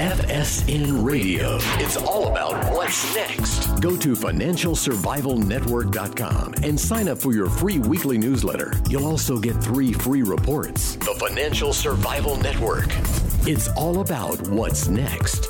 FSN Radio. It's all about what's next. Go to financialsurvivalnetwork.com and sign up for your free weekly newsletter. You'll also get 3 free reports. The Financial Survival Network. It's all about what's next.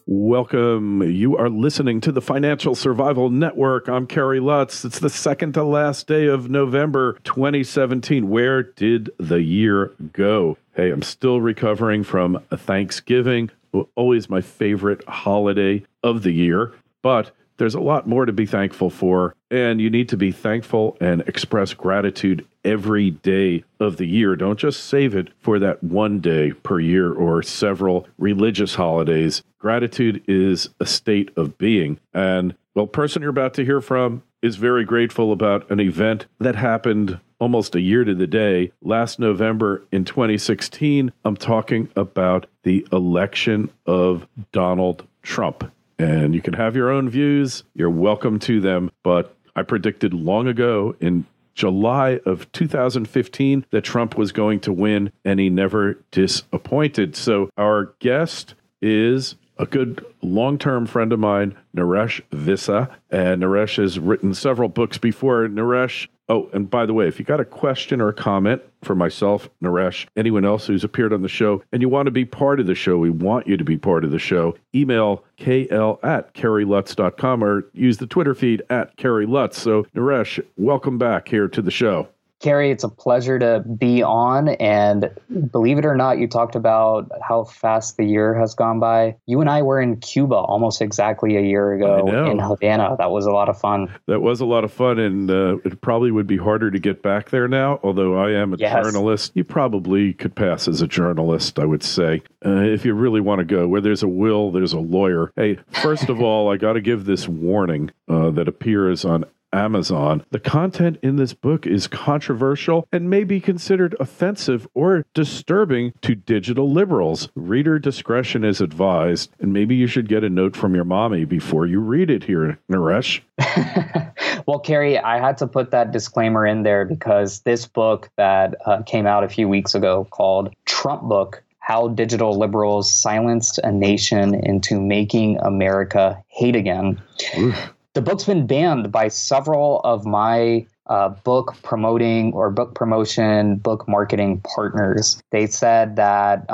Welcome. You are listening to the Financial Survival Network. I'm Kerry Lutz. It's the second to last day of November 2017. Where did the year go? Hey, I'm still recovering from Thanksgiving, always my favorite holiday of the year, but there's a lot more to be thankful for, and you need to be thankful and express gratitude every day of the year. Don't just save it for that one day per year or several religious holidays. Gratitude is a state of being. And, well, the person you're about to hear from is very grateful about an event that happened almost a year to the day last November in 2016. I'm talking about the election of Donald Trump. And you can have your own views. You're welcome to them. But I predicted long ago in July of 2015 that Trump was going to win, and he never disappointed. So our guest is a good long-term friend of mine, Naresh Vissa. And Naresh has written several books before. Naresh, oh, and by the way, if you got a question or a comment for myself, Naresh, anyone else who's appeared on the show, and you want to be part of the show, we want you to be part of the show, email kl@kerrylutz.com or use the Twitter feed @KerryLutz. So, Naresh, welcome back here to the show. Kerry, it's a pleasure to be on. And believe it or not, you talked about how fast the year has gone by. You and I were in Cuba almost exactly a year ago in Havana. That was a lot of fun. That was a lot of fun. And it probably would be harder to get back there now. Although I am a journalist, you probably could pass as a journalist, I would say. If you really want to go, where there's a will, there's a lawyer. Hey, first of all, I got to give this warning that appears on Amazon. The content in this book is controversial and may be considered offensive or disturbing to digital liberals. Reader discretion is advised, and maybe you should get a note from your mommy before you read it here, Naresh. Well, Kerry, I had to put that disclaimer in there because this book that came out a few weeks ago called TrumpBook, How Digital Liberals Silenced a Nation into Making America Hate Again. Oof. The book's been banned by several of my book promotion, book marketing partners. They said that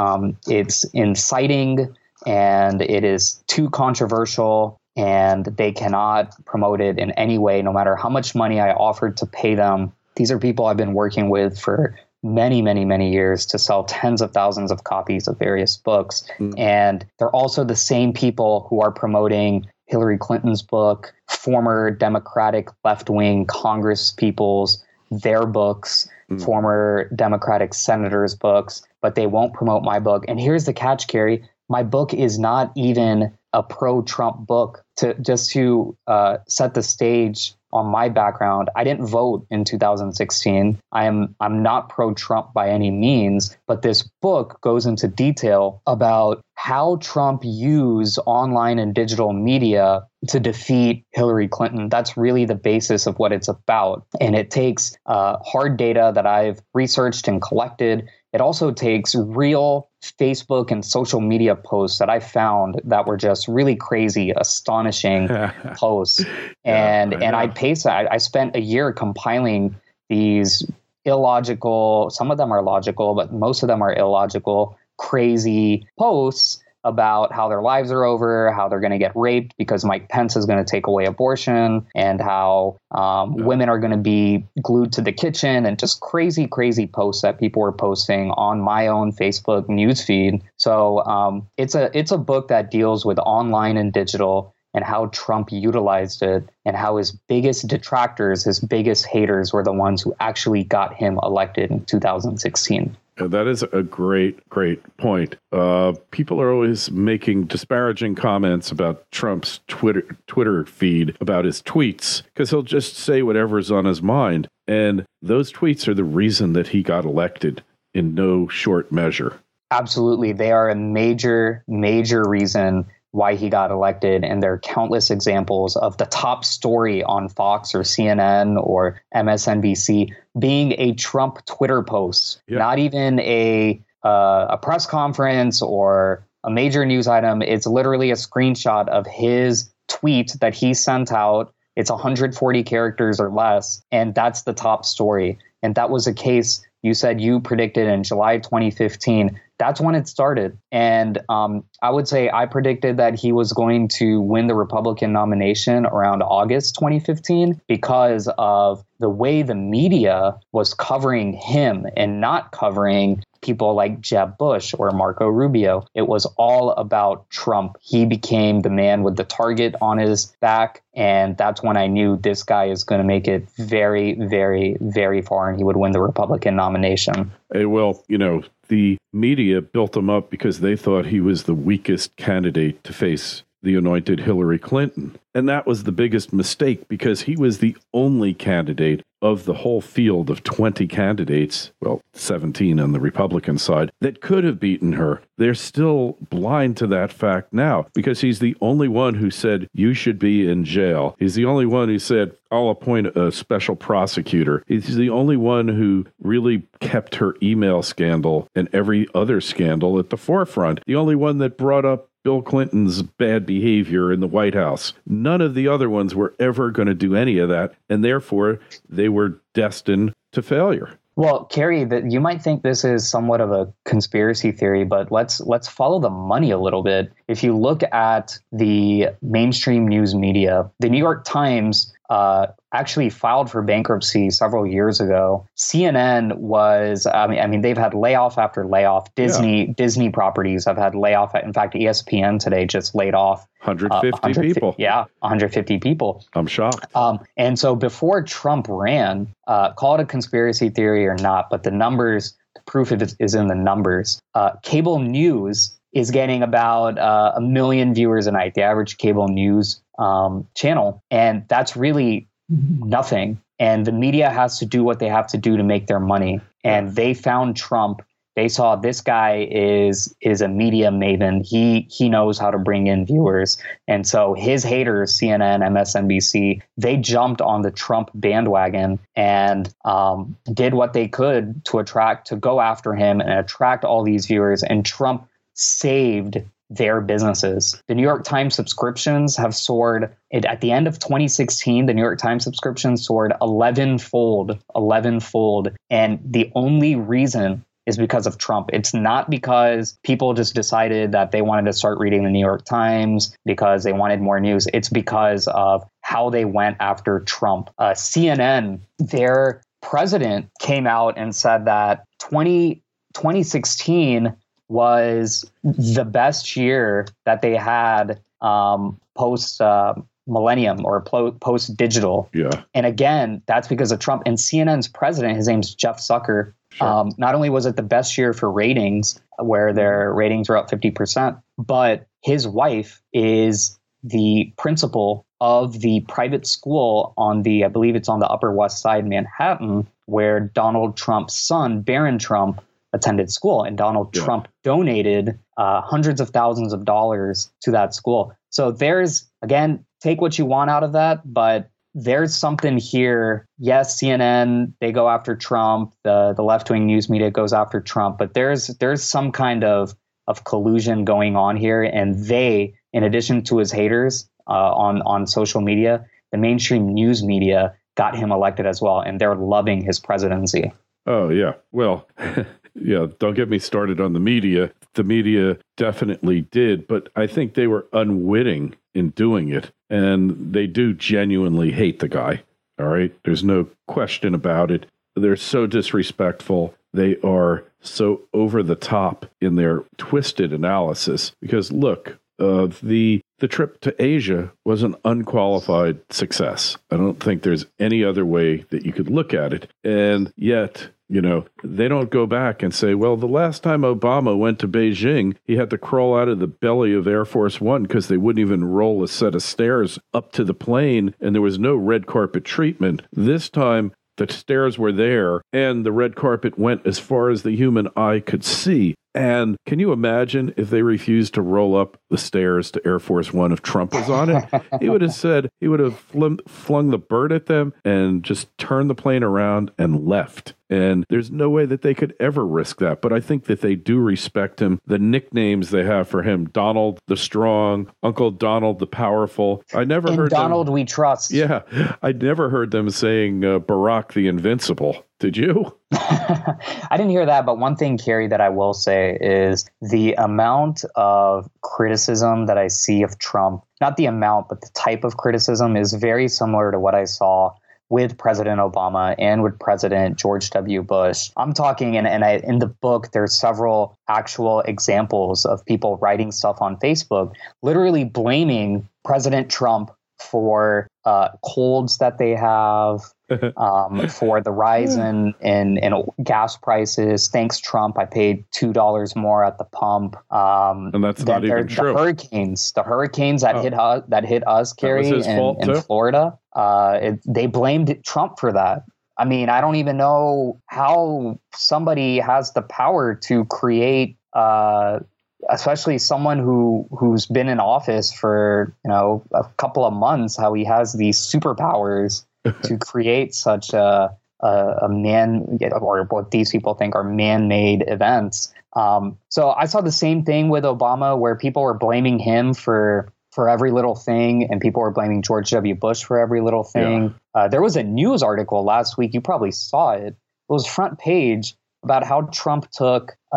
it's inciting and it is too controversial and they cannot promote it in any way, no matter how much money I offered to pay them. These are people I've been working with for many, many, many years to sell tens of thousands of copies of various books. And they're also the same people who are promoting Hillary Clinton's book, former Democratic left-wing Congress people's, their books, former Democratic senators' books, but they won't promote my book. And here's the catch, Kerry. My book is not even a pro-Trump book. To set the stage on my background, I didn't vote in 2016. I'm not pro-Trump by any means, but this book goes into detail about how Trump used online and digital media to defeat Hillary Clinton. That's really the basis of what it's about. And it takes hard data that I've researched and collected. It also takes real Facebook and social media posts that I found that were just really crazy, astonishing posts. And I spent a year compiling these illogical, some of them are logical, but most of them are illogical, crazy posts about how their lives are over, how they're going to get raped because Mike Pence is going to take away abortion, and how women are going to be glued to the kitchen, and just crazy, crazy posts that people were posting on my own Facebook newsfeed. So it's a book that deals with online and digital and how Trump utilized it, and how his biggest detractors, his biggest haters were the ones who actually got him elected in 2016. That is a great, great point. People are always making disparaging comments about Trump's Twitter feed, about his tweets, because he'll just say whatever's on his mind. And those tweets are the reason that he got elected in no short measure. Absolutely. They are a major, major reason why he got elected. And there are countless examples of the top story on Fox or CNN or MSNBC being a Trump Twitter post, not even a a press conference or a major news item. It's literally a screenshot of his tweet that he sent out. It's 140 characters or less, and that's the top story. And that was a case you said you predicted in July 2015. That's when it started. And I would say I predicted that he was going to win the Republican nomination around August 2015 because of the way the media was covering him and not covering people like Jeb Bush or Marco Rubio. It was all about Trump. He became the man with the target on his back. And that's when I knew this guy is going to make it very, very, very far, and he would win the Republican nomination. Well, the media built him up because they thought he was the weakest candidate to face the anointed Hillary Clinton. And that was the biggest mistake because he was the only candidate of the whole field of 20 candidates, well, 17 on the Republican side, that could have beaten her. They're still blind to that fact now because he's the only one who said, you should be in jail. He's the only one who said, I'll appoint a special prosecutor. He's the only one who really kept her email scandal and every other scandal at the forefront. The only one that brought up Bill Clinton's bad behavior in the White House. None of the other ones were ever going to do any of that, and therefore they were destined to failure. Well, Kerry, you might think this is somewhat of a conspiracy theory, but let's follow the money a little bit. If you look at the mainstream news media, the New York Times actually filed for bankruptcy several years ago. CNN was, I mean, they've had layoff after layoff. Disney properties have had layoff. In fact, ESPN today just laid off 150 people. Yeah, 150 people. I'm shocked. And so before Trump ran, call it a conspiracy theory or not, but the numbers, the proof of it is in the numbers. Cable news is getting about 1 million viewers a night, the average cable news channel. And that's really nothing. And the media has to do what they have to do to make their money. And they found Trump. They saw this guy is a media maven. He knows how to bring in viewers. And so his haters, CNN, MSNBC, they jumped on the Trump bandwagon and did what they could to go after him and attract all these viewers. And Trump saved their businesses. The New York Times subscriptions have soared. At the end of 2016, the New York Times subscriptions soared 11-fold. And the only reason is because of Trump. It's not because people just decided that they wanted to start reading the New York Times because they wanted more news. It's because of how they went after Trump. CNN, their president came out and said that 2016 was the best year that they had post millennium or post digital. Yeah. And again, that's because of Trump. And CNN's president, his name's Jeff Zucker. Sure. Not only was it the best year for ratings, where their ratings were up 50%, but his wife is the principal of the private school on I believe it's on the Upper West Side, Manhattan, where Donald Trump's son, Barron Trump, attended school. And Donald Trump donated hundreds of thousands of dollars to that school. So there's, again, take what you want out of that, but there's something here. Yes, CNN, they go after Trump. The left-wing news media goes after Trump, but there's some kind of collusion going on here. And they, in addition to his haters on social media, the mainstream news media got him elected as well. And they're loving his presidency. Oh, yeah. Well, yeah, don't get me started on the media. The media definitely did, but I think they were unwitting in doing it. And they do genuinely hate the guy. All right. There's no question about it. They're so disrespectful. They are so over the top in their twisted analysis. Because look, the trip to Asia was an unqualified success. I don't think there's any other way that you could look at it. And yet, they don't go back and say, well, the last time Obama went to Beijing, he had to crawl out of the belly of Air Force One because they wouldn't even roll a set of stairs up to the plane, and there was no red carpet treatment. This time, the stairs were there, and the red carpet went as far as the human eye could see. And can you imagine if they refused to roll up the stairs to Air Force One if Trump was on it? He would have flung the bird at them and just turned the plane around and left. And there's no way that they could ever risk that. But I think that they do respect him. The nicknames they have for him, Donald the Strong, Uncle Donald the Powerful. I never heard Donald we trust. Yeah, I never heard them saying Barack the Invincible. Did you? I didn't hear that. But one thing, Kerry, that I will say is the amount of criticism that I see of Trump, not the amount, but the type of criticism is very similar to what I saw with President Obama and with President George W. Bush. I'm talking, in the book, there's several actual examples of people writing stuff on Facebook, literally blaming President Trump for colds that they have, for the rise in gas prices. Thanks, Trump, I paid $2 more at the pump. And that's not even true. The hurricanes that hit us, Kerry, in Florida. They blamed Trump for that. I mean, I don't even know how somebody has the power to create, especially someone who's been in office for, a couple of months, how he has these superpowers to create such a man, or what these people think are man-made events. So I saw the same thing with Obama, where people were blaming him for every little thing, and people were blaming George W. Bush for every little thing. Yeah. There was a news article last week, you probably saw it. It was front page about how Trump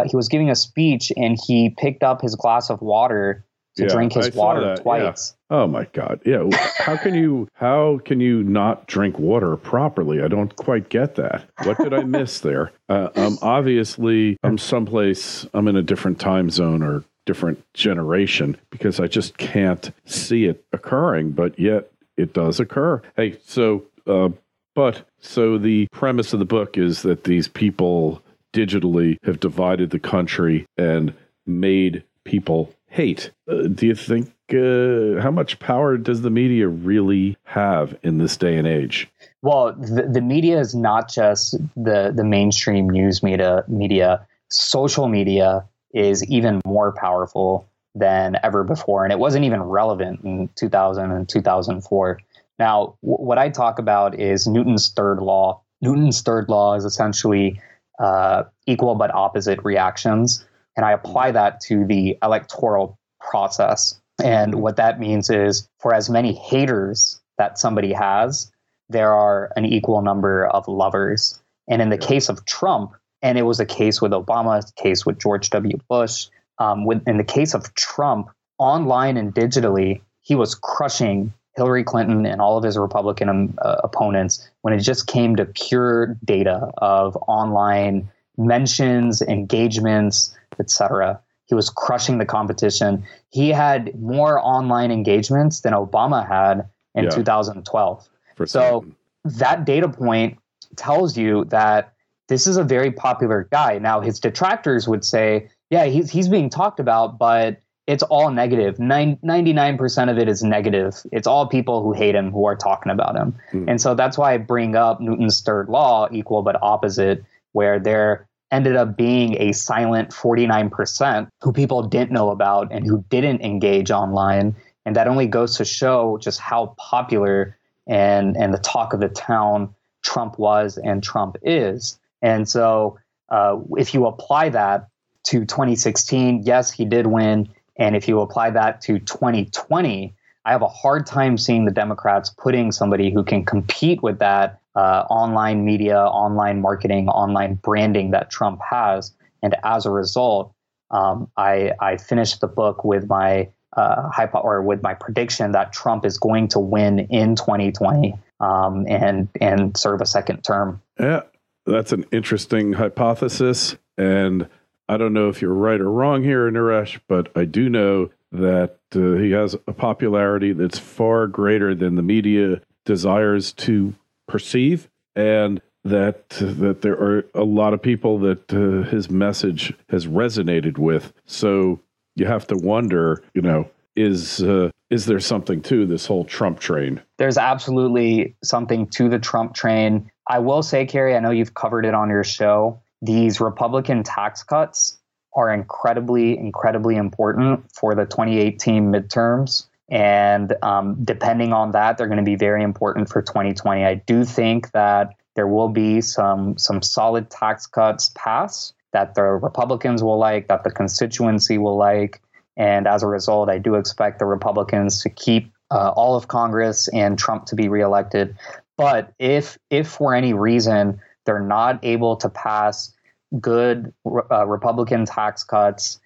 he was giving a speech and he picked up his glass of water to drink his water twice. Yeah. Oh my God. Yeah. How can you not drink water properly? I don't quite get that. What did I miss there? Obviously I'm in a different time zone or different generation, because I just can't see it occurring, but yet it does occur. Hey, so the premise of the book is that these people digitally have divided the country and made people hate. Do you think, how much power does the media really have in this day and age? Well, the media is not just the mainstream news media. Social media is even more powerful than ever before. And it wasn't even relevant in 2000 and 2004. Now, what I talk about is Newton's third law. Newton's third law is essentially equal but opposite reactions. And I apply that to the electoral process. And what that means is, for as many haters that somebody has, there are an equal number of lovers. And in the case of Trump, and it was a case with Obama, a case with George W. Bush, in the case of Trump, online and digitally, he was crushing Hillary Clinton and all of his Republican opponents when it just came to pure data of online mentions, engagements, etc. He was crushing the competition. He had more online engagements than Obama had in 2012. So that data point tells you that this is a very popular guy. Now, his detractors would say, yeah, he's being talked about, but it's all negative. 99% of it is negative. It's all people who hate him who are talking about him. And so that's why I bring up Newton's third law, equal but opposite, where there ended up being a silent 49% who people didn't know about and who didn't engage online. And that only goes to show just how popular and the talk of the town Trump was and Trump is. And so if you apply that to 2016, yes, he did win. And if you apply that to 2020, I have a hard time seeing the Democrats putting somebody who can compete with that online media, online marketing, online branding that Trump has. And as a result, I finished the book with my with my prediction that Trump is going to win in 2020 and serve a second term. Yeah, that's an interesting hypothesis. And I don't know if you're right or wrong here, Naresh, but I do know that he has a popularity that's far greater than the media desires to perceive, and that there are a lot of people that his message has resonated with. So you have to wonder, is there something to this whole Trump train? There's absolutely something to the Trump train. I will say, Kerry, I know you've covered it on your show. These Republican tax cuts are incredibly, incredibly important for the 2018 midterms. And depending on that, they're going to be very important for 2020. I do think that there will be some solid tax cuts passed that the Republicans will like, that the constituency will like. And as a result, I do expect the Republicans to keep all of Congress and Trump to be reelected. But if for any reason they're not able to pass good Republican tax cuts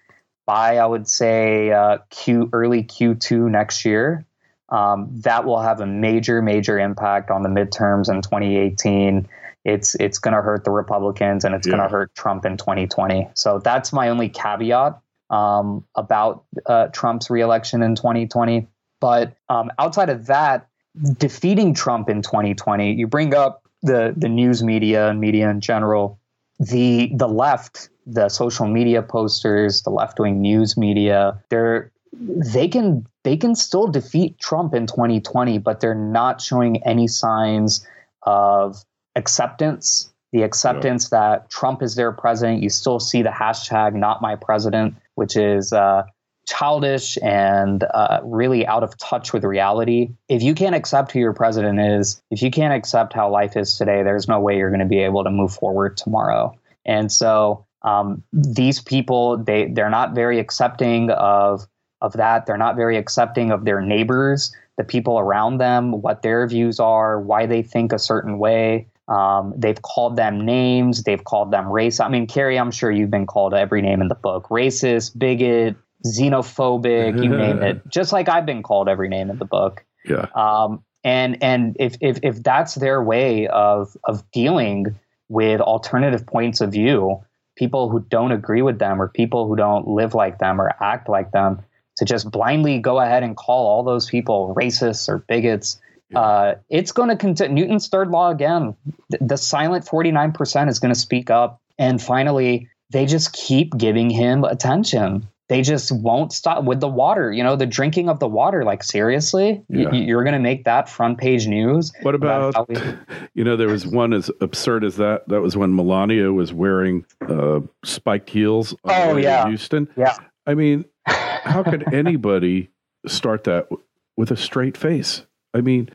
by, I would say, early Q2 next year, that will have a major, major impact on the midterms in 2018. It's going to hurt the Republicans, and it's going to hurt Trump in 2020. So that's my only caveat about Trump's reelection in 2020. But outside of that, defeating Trump in 2020, you bring up the news media and media in general, the left, the social media posters, the left-wing news media, they can still defeat Trump in 2020, but they're not showing any signs of acceptance. The acceptance that Trump is their president. You still see the hashtag not my president, which is childish and really out of touch with reality. If you can't accept who your president is, if you can't accept how life is today, there's no way you're going to be able to move forward tomorrow. And so these people, they're not very accepting of that. They're not very accepting of their neighbors, the people around them, what their views are, why they think a certain way. They've called them names. They've called them race. I mean, Carrie, I'm sure you've been called every name in the book: racist, bigot, xenophobic, you name it. Just like I've been called every name in the book. Yeah. And if that's their way of dealing with alternative points of view, people who don't agree with them or people who don't live like them or act like them, to just blindly go ahead and call all those people racists or bigots. It's going to continue. Newton's third law again. The silent 49% is going to speak up. And finally, they just keep giving him attention. They just won't stop with the water, the drinking of the water. Like, seriously, you're going to make that front page news? What about there was one as absurd as that. That was when Melania was wearing spiked heels on the way to Houston. Yeah. I mean, how could anybody start that with a straight face? I mean,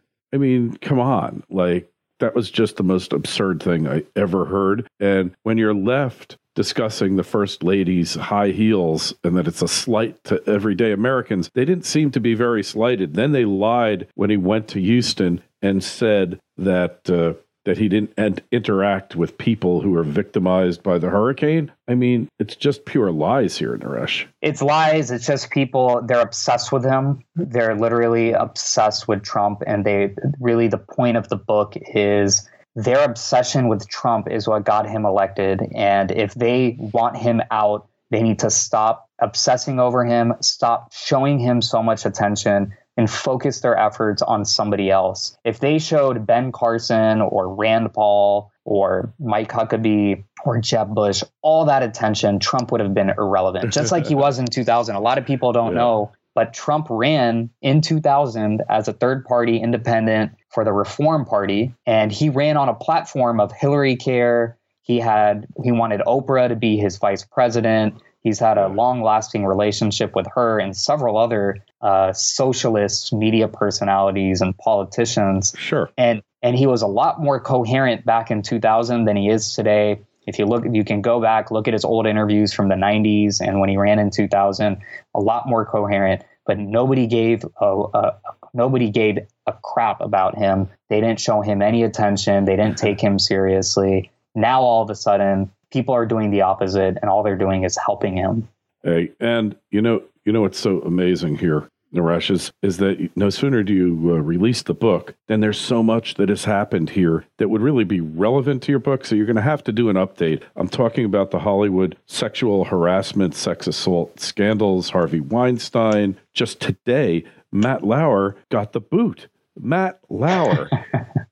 come on. Like, that was just the most absurd thing I ever heard. And when you're left discussing the First Lady's high heels and that it's a slight to everyday Americans, they didn't seem to be very slighted. Then they lied when he went to Houston and said that he didn't interact with people who were victimized by the hurricane. I mean, it's just pure lies here, Naresh. It's lies. It's just people, they're obsessed with him. They're literally obsessed with Trump. And the point of the book is their obsession with Trump is what got him elected. And if they want him out, they need to stop obsessing over him, stop showing him so much attention, and focus their efforts on somebody else. If they showed Ben Carson or Rand Paul or Mike Huckabee or Jeb Bush all that attention, Trump would have been irrelevant, just like he was in 2000. A lot of people don't know, but Trump ran in 2000 as a third-party independent for the Reform Party, and he ran on a platform of Hillary care. He wanted Oprah to be his vice president. He's had a long-lasting relationship with her and several other socialist media personalities and politicians. Sure. And he was a lot more coherent back in 2000 than he is today. If you can go back, look at his old interviews from the 90s and when he ran in 2000, a lot more coherent. But nobody gave a crap about him. They didn't show him any attention. They didn't take him seriously. Now all of a sudden, people are doing the opposite, and all they're doing is helping him. Hey, and you know what's so amazing here, Naresh, is that no sooner do you release the book, then there's so much that has happened here that would really be relevant to your book. So you're going to have to do an update. I'm talking about the Hollywood sexual harassment, sex assault scandals, Harvey Weinstein. Just today, Matt Lauer got the boot. Matt Lauer.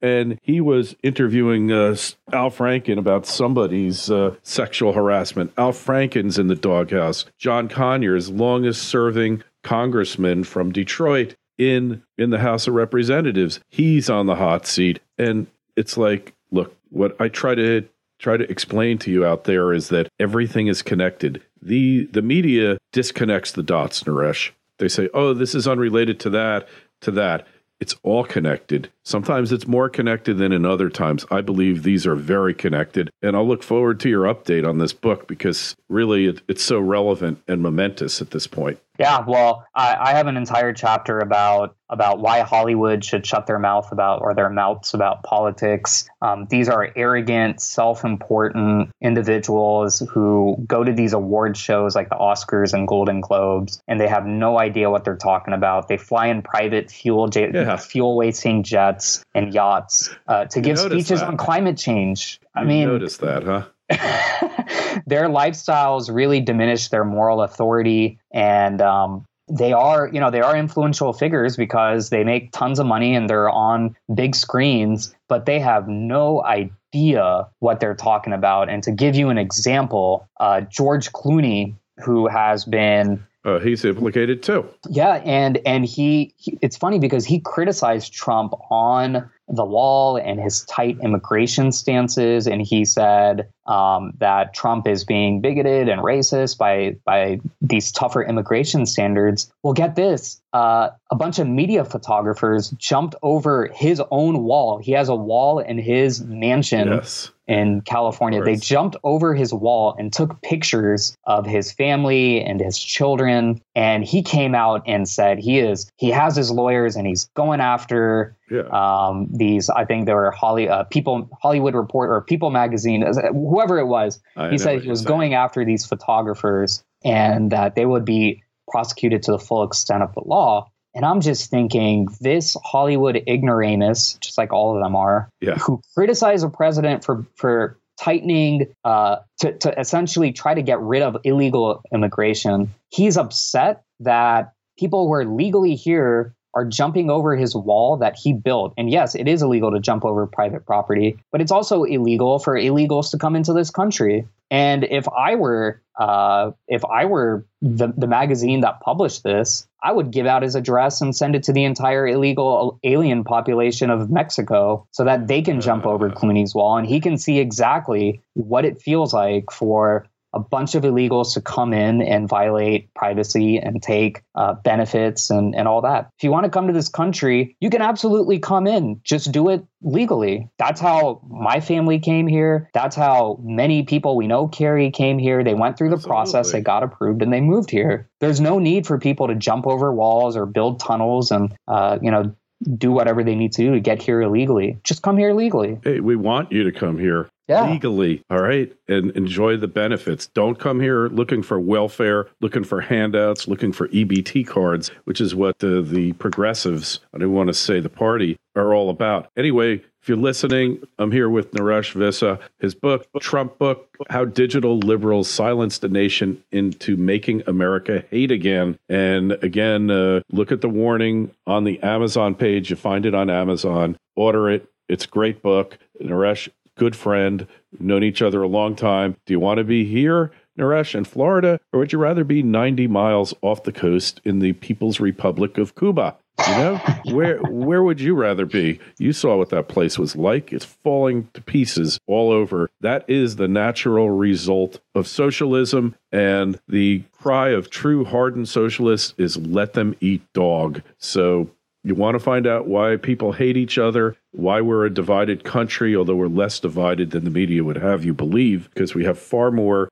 And he was interviewing Al Franken about somebody's sexual harassment. Al Franken's in the doghouse. John Conyers, longest-serving congressman from Detroit in the House of Representatives. He's on the hot seat. And it's like, look, what I try to try to explain to you out there is that everything is connected. The media disconnects the dots, Naresh. They say, oh, this is unrelated to that, to that. It's all connected. Sometimes it's more connected than in other times. I believe these are very connected. And I'll look forward to your update on this book because really it's so relevant and momentous at this point. Yeah, well, I have an entire chapter about why Hollywood should shut their mouths about politics. These are arrogant, self-important individuals who go to these award shows like the Oscars and Golden Globes, and they have no idea what they're talking about. They fly in private fuel-wasting jets and yachts to give speeches on climate change. I mean, noticed that, huh? Their lifestyles really diminish their moral authority, and they are influential figures because they make tons of money and they're on big screens, but they have no idea what they're talking about. And to give you an example, George Clooney, who has been he's implicated too. Yeah, and he it's funny because he criticized Trump on the wall and his tight immigration stances, and he said that Trump is being bigoted and racist by these tougher immigration standards. Well, get this. A bunch of media photographers jumped over his own wall. He has a wall in his mansion in California. They jumped over his wall and took pictures of his family and his children. And he came out and said he has his lawyers and he's going after these, I think they were Hollywood Report or People Magazine, whoever it was. He said he was going after these photographers and that they would be prosecuted to the full extent of the law. And I'm just thinking this Hollywood ignoramus, just like all of them are, who criticize a president for tightening to essentially try to get rid of illegal immigration. He's upset that people who are legally here are jumping over his wall that he built. And yes, it is illegal to jump over private property, but it's also illegal for illegals to come into this country. And if I were the magazine that published this, I would give out his address and send it to the entire illegal alien population of Mexico so that they can jump over Clooney's wall and he can see exactly what it feels like for a bunch of illegals to come in and violate privacy and take benefits and all that. If you want to come to this country, you can absolutely come in. Just do it legally. That's how my family came here. That's how many people we know, Carrie, came here. They went through the process, they got approved, and they moved here. There's no need for people to jump over walls or build tunnels and, do whatever they need to do to get here illegally. Just come here legally. Hey, we want you to come here legally, all right, and enjoy the benefits. Don't come here looking for welfare, looking for handouts, looking for EBT cards, which is what the progressives, I don't want to say the party, are all about. Anyway, if you're listening, I'm here with Naresh Vissa. His book, TrumpBook, How Digital Liberals Silenced a Nation into Making America Hate Again. And again, look at the warning on the Amazon page. You find it on Amazon. Order it. It's a great book. Naresh, good friend. We've known each other a long time. Do you want to be here, Naresh, in Florida, or would you rather be 90 miles off the coast in the People's Republic of Cuba? You know, where would you rather be? You saw what that place was like. It's falling to pieces all over. That is the natural result of socialism. And the cry of true hardened socialists is let them eat dog. So you want to find out why people hate each other, why we're a divided country, although we're less divided than the media would have you believe, because we have far more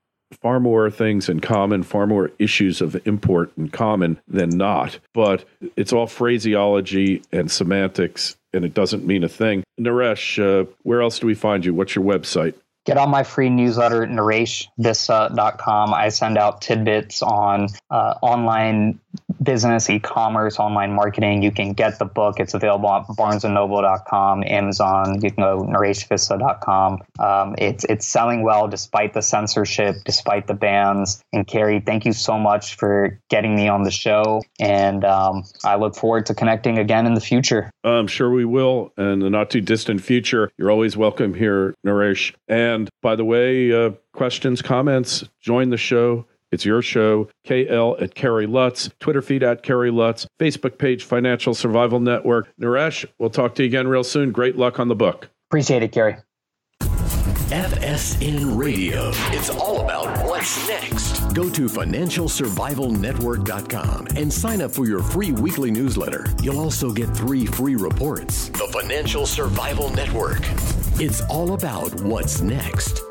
things in common, far more issues of import in common than not. But it's all phraseology and semantics, and it doesn't mean a thing. Naresh, where else do we find you? What's your website? Get on my free newsletter, NareshVissa.com. I send out tidbits on online business, e-commerce, online marketing. You can get the book. It's available on BarnesandNoble.com, Amazon. You can go NareshVissa.com. It's selling well despite the censorship, despite the bans. And Carrie, thank you so much for getting me on the show. And I look forward to connecting again in the future. I'm sure we will. In the not too distant future, you're always welcome here, Naresh. And by the way, questions, comments, join the show. It's your show, KL@Kerry Lutz, Twitter feed @Kerry Lutz, Facebook page, Financial Survival Network. Naresh, we'll talk to you again real soon. Great luck on the book. Appreciate it, Kerry. FSN Radio. It's all about what's next. Go to financialsurvivalnetwork.com and sign up for your free weekly newsletter. You'll also get 3 free reports. The Financial Survival Network. It's all about what's next.